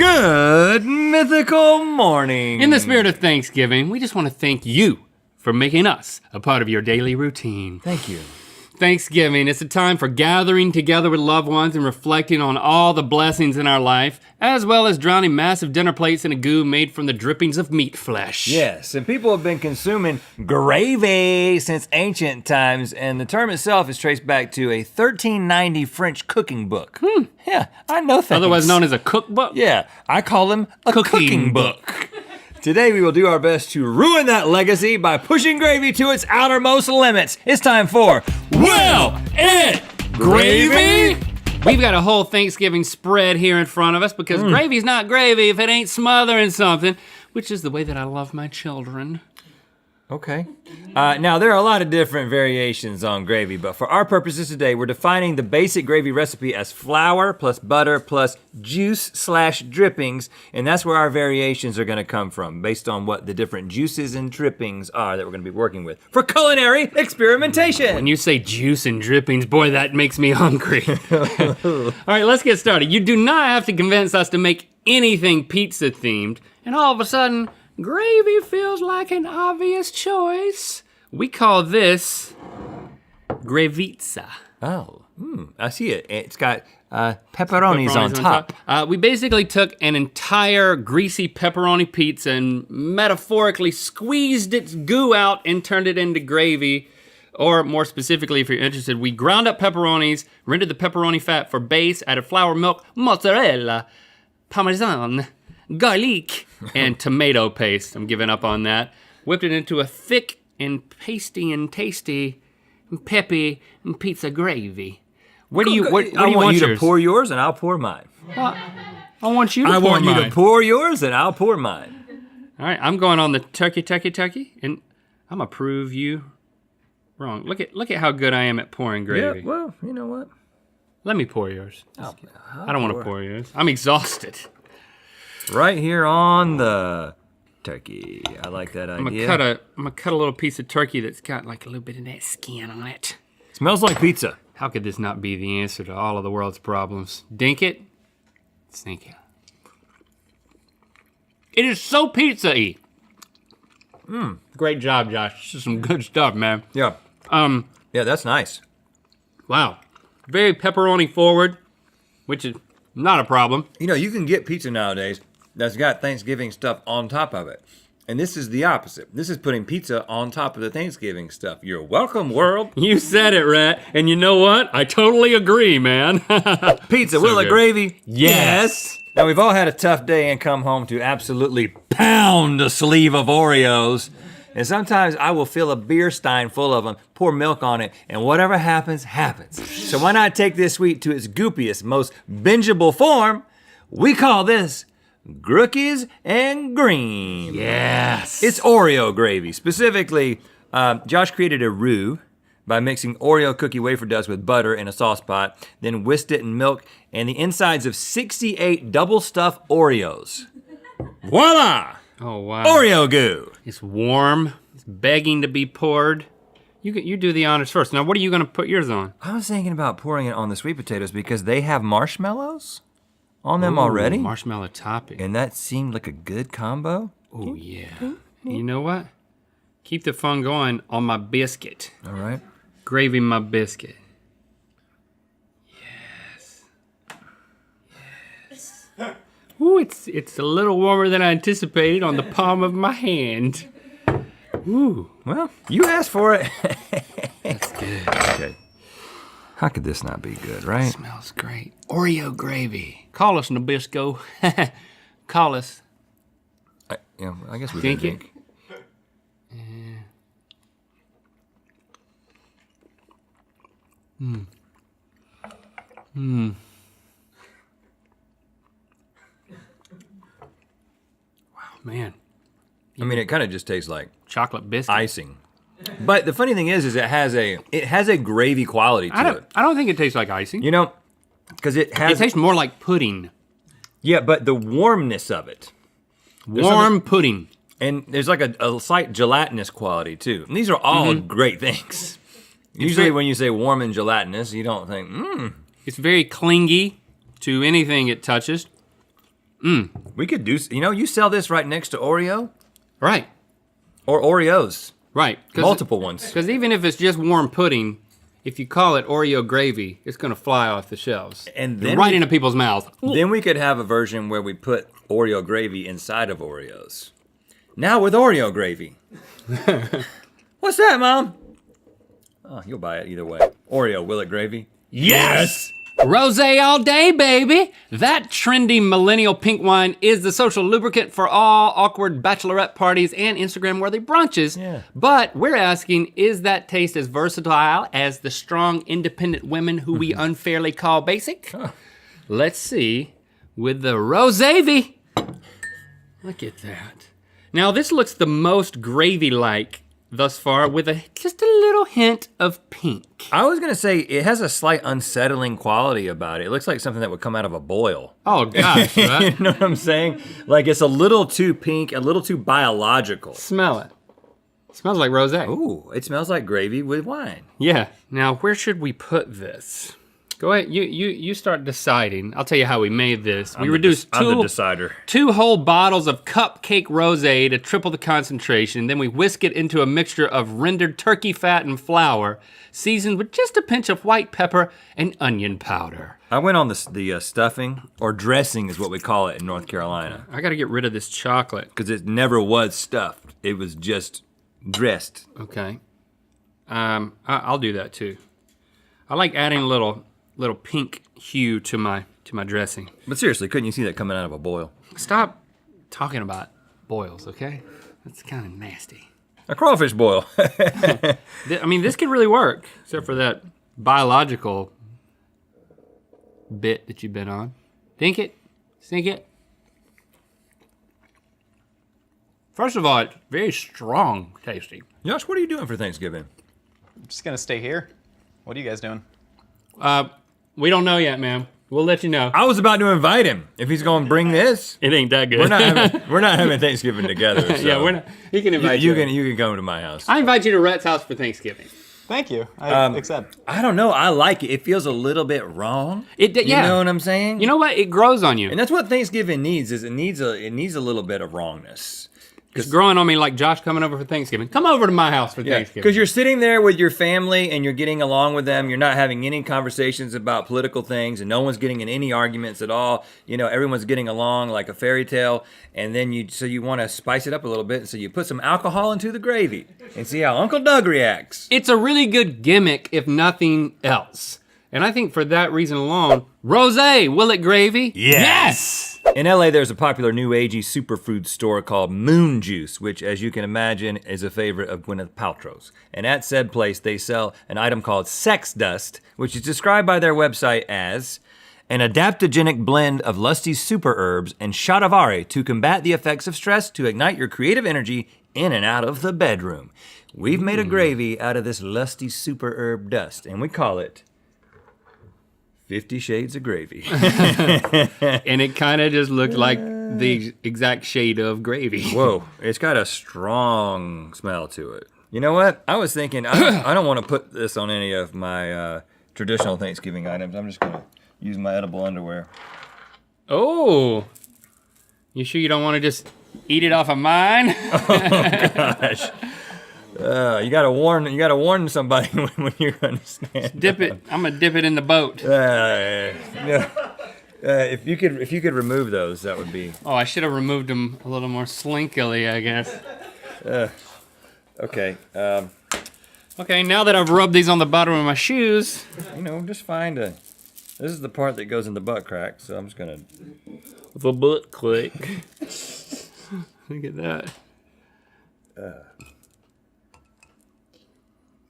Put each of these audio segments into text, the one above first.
Good mythical morning. In the spirit of Thanksgiving, we just want to thank you for making us a part of your daily routine. Thank you. Thanksgiving, it's a time for gathering together with loved ones and reflecting on all the blessings in our life, as well as drowning massive dinner plates in a goo made from the drippings of meat flesh. Yes, and people have been consuming gravy since ancient times, and the term itself is traced back to a 1390 French cooking book. Yeah, I know things. Otherwise known as a cookbook? Yeah, I call them a cooking book. Today we will do our best to ruin that legacy by pushing gravy to its outermost limits. It's time for Well, It Gravy? We've got a whole Thanksgiving spread here in front of us because gravy's not gravy if it ain't smothering something, which is the way that I love my children. Okay. Now, there are a lot of different variations on gravy, but for our purposes today, we're defining the basic gravy recipe as flour plus butter plus juice/drippings, and that's where our variations are gonna come from, based on what the different juices and drippings are that we're gonna be working with for culinary experimentation. When you say juice and drippings, boy, that makes me hungry. All right, let's get started. You do not have to convince us to make anything pizza themed, and all of a sudden, gravy feels like an obvious choice. We call this gravizza. Oh, I see it. It's got pepperonis on top. We basically took an entire greasy pepperoni pizza and metaphorically squeezed its goo out and turned it into gravy. Or more specifically, if you're interested, we ground up pepperonis, rendered the pepperoni fat for base, added flour, milk, mozzarella, parmesan, garlic, and tomato paste. I'm giving up on that. Whipped it into a thick and pasty and tasty and peppy and pizza gravy. What do you want you yours? to pour yours and I'll pour mine. I want you to pour mine. I want you to pour yours and I'll pour mine. All right, I'm going on the turkey, and I'm gonna prove you wrong. Look at how good I am at pouring gravy. Yeah, well, you know what? Let me pour yours. I don't want to pour yours. I'm exhausted. Right here on the turkey. I like that idea. I'm gonna cut a little piece of turkey that's got like a little bit of that skin on it. Smells like pizza. How could this not be the answer to all of the world's problems? Dink it, sink it. It is so pizza-y. Great job, Josh. This is some good stuff, man. Yeah. Yeah, that's nice. Wow. Very pepperoni forward, which is not a problem. You know, you can get pizza nowadays that's got Thanksgiving stuff on top of it. And this is the opposite. This is putting pizza on top of the Thanksgiving stuff. You're welcome, world. You said it, Rhett. And you know what? I totally agree, man. Pizza, So will it good. gravy? Yes. Now, we've all had a tough day and come home to absolutely pound a sleeve of Oreos. And sometimes I will fill a beer stein full of them, pour milk on it, and whatever happens, happens. So why not take this sweet to its goopiest, most bingeable form? We call this Grookies and Green. Yes. It's Oreo gravy. Specifically, Josh created a roux by mixing Oreo cookie wafer dust with butter in a sauce pot, then whisked it in milk and the insides of 68 double stuffed Oreos. Voila! Oh, wow. Oreo goo. It's warm. It's begging to be poured. You do the honors first. Now, what are you gonna put yours on? I was thinking about pouring it on the sweet potatoes because they have marshmallows on them already. Marshmallow topping. And that seemed like a good combo. Oh, yeah. You know what? Keep the fun going on my biscuit. All right. Gravy my biscuit. Yes. Ooh, it's a little warmer than I anticipated on the palm of my hand. Ooh. Well, you asked for it. That's good. Okay. How could this not be good, right? Smells great. Oreo gravy. Call us, Nabisco. Call us. I guess we Dink can it? think. Wow, man. I mean, it kind of just tastes like Chocolate biscuit. icing. But the funny thing is it has a gravy quality to it. I don't think it tastes like icing. You know, because it has. It tastes more like pudding. Yeah, but the warmness of it. Warm pudding. And there's like a slight gelatinous quality too. And these are all great things. Usually when you say warm and gelatinous, you don't think, It's very clingy to anything it touches. We could do, you sell this right next to Oreo Right, or Oreos. right. Multiple ones. Because even if it's just warm pudding, if you call it Oreo gravy, it's gonna fly off the shelves. And then right into people's mouths. Then we could have a version where we put Oreo gravy inside of Oreos. Now with Oreo gravy. What's that, Mom? Oh, you'll buy it either way. Oreo, will it gravy? Yes! Rosé all day, baby! That trendy millennial pink wine is the social lubricant for all awkward bachelorette parties and Instagram-worthy brunches. Yeah. But we're asking, is that taste as versatile as the strong, independent women who we unfairly call basic? Let's see with the Rosé-vy. Look at that. Now this looks the most gravy-like thus far with just a little hint of pink. I was gonna say, it has a slight unsettling quality about it. It looks like something that would come out of a boil. Oh gosh, right? You know what I'm saying? Like it's a little too pink, a little too biological. Smell it. Smells like rosé. Ooh, it smells like gravy with wine. Yeah. Now, where should we put this? Go ahead. You start deciding. I'll tell you how we made this. We reduced I'm the decider. 2 whole bottles of cupcake rosé to triple the concentration. Then we whisk it into a mixture of rendered turkey fat and flour, seasoned with just a pinch of white pepper and onion powder. I went on the stuffing, or dressing is what we call it in North Carolina. I gotta get rid of this chocolate. Because it never was stuffed. It was just dressed. Okay. I'll do that too. I like adding a little pink hue to my dressing. But seriously, couldn't you see that coming out of a boil? Stop talking about boils, okay? That's kind of nasty. A crawfish boil. I mean, this could really work, except for that biological bit that you've been on. Think it, sink it. First of all, it's very strong tasting. Josh, what are you doing for Thanksgiving? I'm just gonna stay here. What are you guys doing? We don't know yet, man. We'll let you know. I was about to invite him. If he's going to bring this, It ain't that good. we're not having Thanksgiving together. So Yeah, we're not. He can invite you. You can come to my house. I invite you to Rhett's house for Thanksgiving. Thank you. I accept. I don't know. I like it. It feels a little bit wrong. Yeah. You know what I'm saying? You know what? It grows on you. And that's what Thanksgiving needs. Is it needs a little bit of wrongness. It's growing on me like Josh coming over for Thanksgiving. Come over to my house for Thanksgiving. Because you're sitting there with your family and you're getting along with them. You're not having any conversations about political things, and no one's getting in any arguments at all. You know, everyone's getting along like a fairy tale. And then you want to spice it up a little bit, and so you put some alcohol into the gravy and see how Uncle Doug reacts. It's a really good gimmick, if nothing else. And I think for that reason alone, rosé, will it gravy? Yes! In LA, there's a popular new agey superfood store called Moon Juice, which, as you can imagine, is a favorite of Gwyneth Paltrow's. And at said place, they sell an item called Sex Dust, which is described by their website as an adaptogenic blend of lusty super herbs and shatavari to combat the effects of stress to ignite your creative energy in and out of the bedroom. We've made a gravy out of this lusty super herb dust, and we call it 50 Shades of Gravy. And it kind of just looked like the exact shade of gravy. Whoa, it's got a strong smell to it. You know what? I was thinking, I don't want to put this on any of my traditional Thanksgiving items. I'm just gonna use my edible underwear. Oh, you sure you don't want to just eat it off of mine? Gosh. You gotta warn somebody when you're gonna stand. Dip it. I'm gonna dip it in the boat. If you could remove those, that would be. Oh, I should have removed them a little more slinkily, I guess. Okay. Okay, now that I've rubbed these on the bottom of my shoes. Just find a. This is the part that goes in the butt crack, so I'm just gonna. The butt click. Look at that.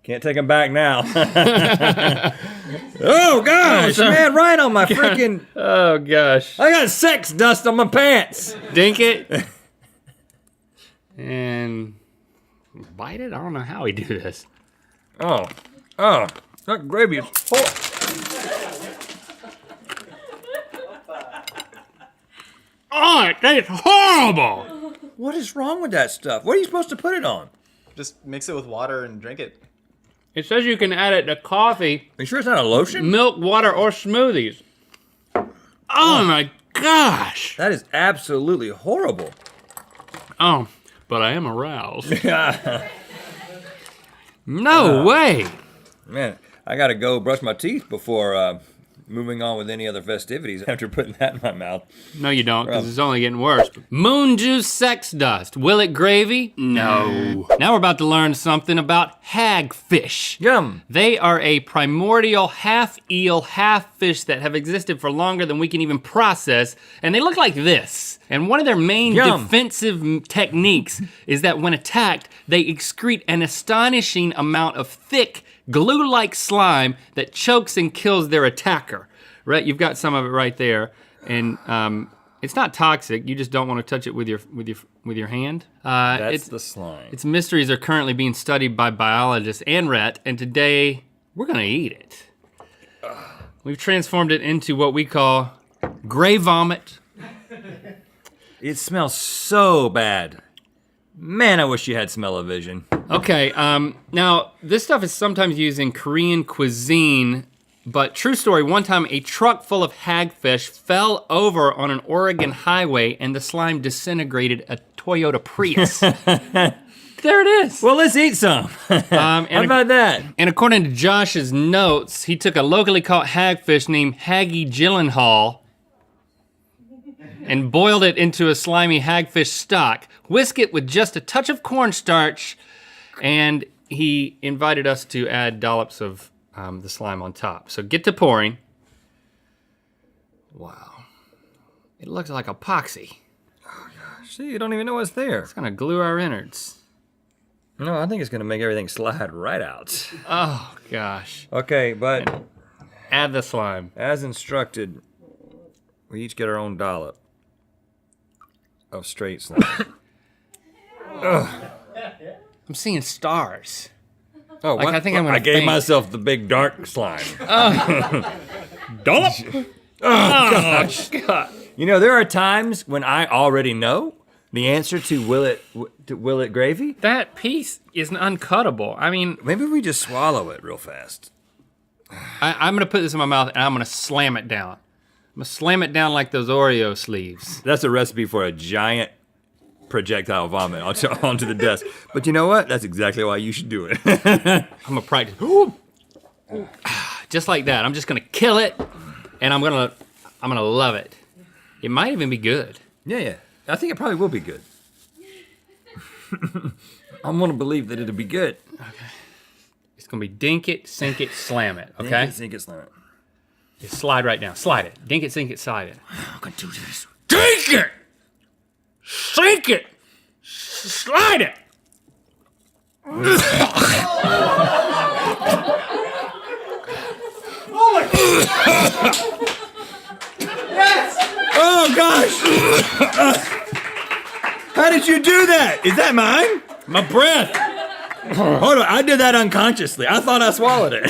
Can't take them back now. Oh gosh, man, right on my freaking. Oh gosh. I got sex dust on my pants. Dink it. And bite it? I don't know how we do this. Oh, that gravy is hot. Oh, it tastes horrible. What is wrong with that stuff? What are you supposed to put it on? Just mix it with water and drink it. It says you can add it to coffee, Are you sure it's not a lotion? milk, water, or smoothies. Oh my gosh. That is absolutely horrible. Oh, but I am aroused. No way. Man, I gotta go brush my teeth before moving on with any other festivities after putting that in my mouth. No, you don't, because it's only getting worse. Moon juice sex dust. Will it gravy? No. Now we're about to learn something about hagfish. Yum. They are a primordial half eel, half fish that have existed for longer than we can even process, and they look like this. And one of their main defensive techniques is that when attacked, they excrete an astonishing amount of thick, glue-like slime that chokes and kills their attacker. Right, you've got some of it right there, and it's not toxic. You just don't want to touch it with your hand. That's the slime. Its mysteries are currently being studied by biologists and Rhett, and today we're gonna eat it. We've transformed it into what we call gray vomit. It smells so bad. Man, I wish you had smell-o-vision. Okay, now this stuff is sometimes used in Korean cuisine, but true story, one time a truck full of hagfish fell over on an Oregon highway and the slime disintegrated a Toyota Prius. There it is. Well, let's eat some. How about that? And according to Josh's notes, he took a locally caught hagfish named Haggy Gyllenhaal and boiled it into a slimy hagfish stock, whisk it with just a touch of cornstarch, and he invited us to add dollops of the slime on top. So get to pouring. Wow. It looks like epoxy. See, you don't even know what's there. It's gonna glue our innards. No, I think it's gonna make everything slide right out. Oh gosh. Okay, but Add the slime. as instructed, we each get our own dollop of straight slime. I'm seeing stars. Oh, Like, I think I'm gonna I gave faint. myself the big dark slime. Dollop? Oh gosh. God. You know, there are times when I already know the answer to will it gravy. That piece is uncuttable. I mean, Maybe we just swallow it real fast. I'm gonna put this in my mouth and I'm gonna slam it down. I'm gonna slam it down like those Oreo sleeves. That's a recipe for a giant projectile vomit onto the desk. But you know what? That's exactly why you should do it. I'm gonna practice. Just like that. I'm just gonna kill it, and I'm gonna love it. It might even be good. Yeah. I think it probably will be good. I'm gonna believe that it'll be good. It's gonna be dink it, sink it, slam it. Okay. Sink it, slam it. Just slide right down. Slide it. Dink it, sink it, slide it. I'm gonna do this. Dink it, sink it, slide it. Oh gosh! How did you do that? Is that mine? My breath. Hold on, I did that unconsciously. I thought I swallowed it.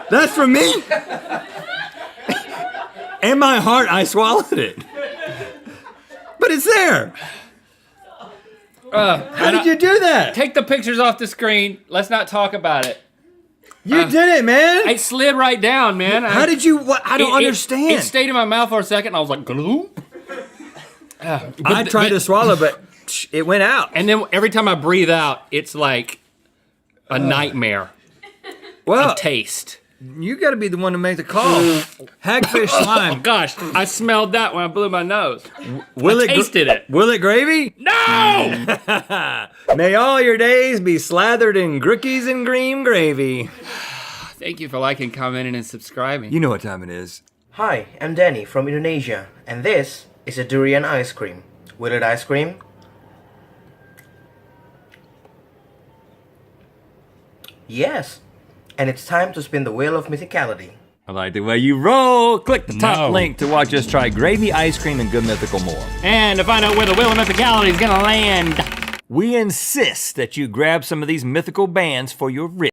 That's from me. In my heart, I swallowed it. But it's there. How did you do that? Take the pictures off the screen. Let's not talk about it. You did it, man. It slid right down, man. How did you? What? I don't understand. It stayed in my mouth for a second, and I was like, glue. I tried to swallow, but it went out. And then every time I breathe out, it's like a nightmare Well, of taste. you got to be the one to make the call. Hagfish Oh slime. gosh, I smelled that when I blew my nose. Will I tasted it. Will it gravy? No! May all your days be slathered in grookies and green gravy. Thank you for liking, commenting, and subscribing. You know what time it is. Hi, I'm Danny from Indonesia, and this is a durian ice cream. Will it ice cream? Yes, and it's time to spin the wheel of mythicality. I like the way you roll. Click the top No. link to watch us try gravy ice cream and Good Mythical more. And to find out where the wheel of mythicality is gonna land. We insist that you grab some of these mythical bands for your wrist.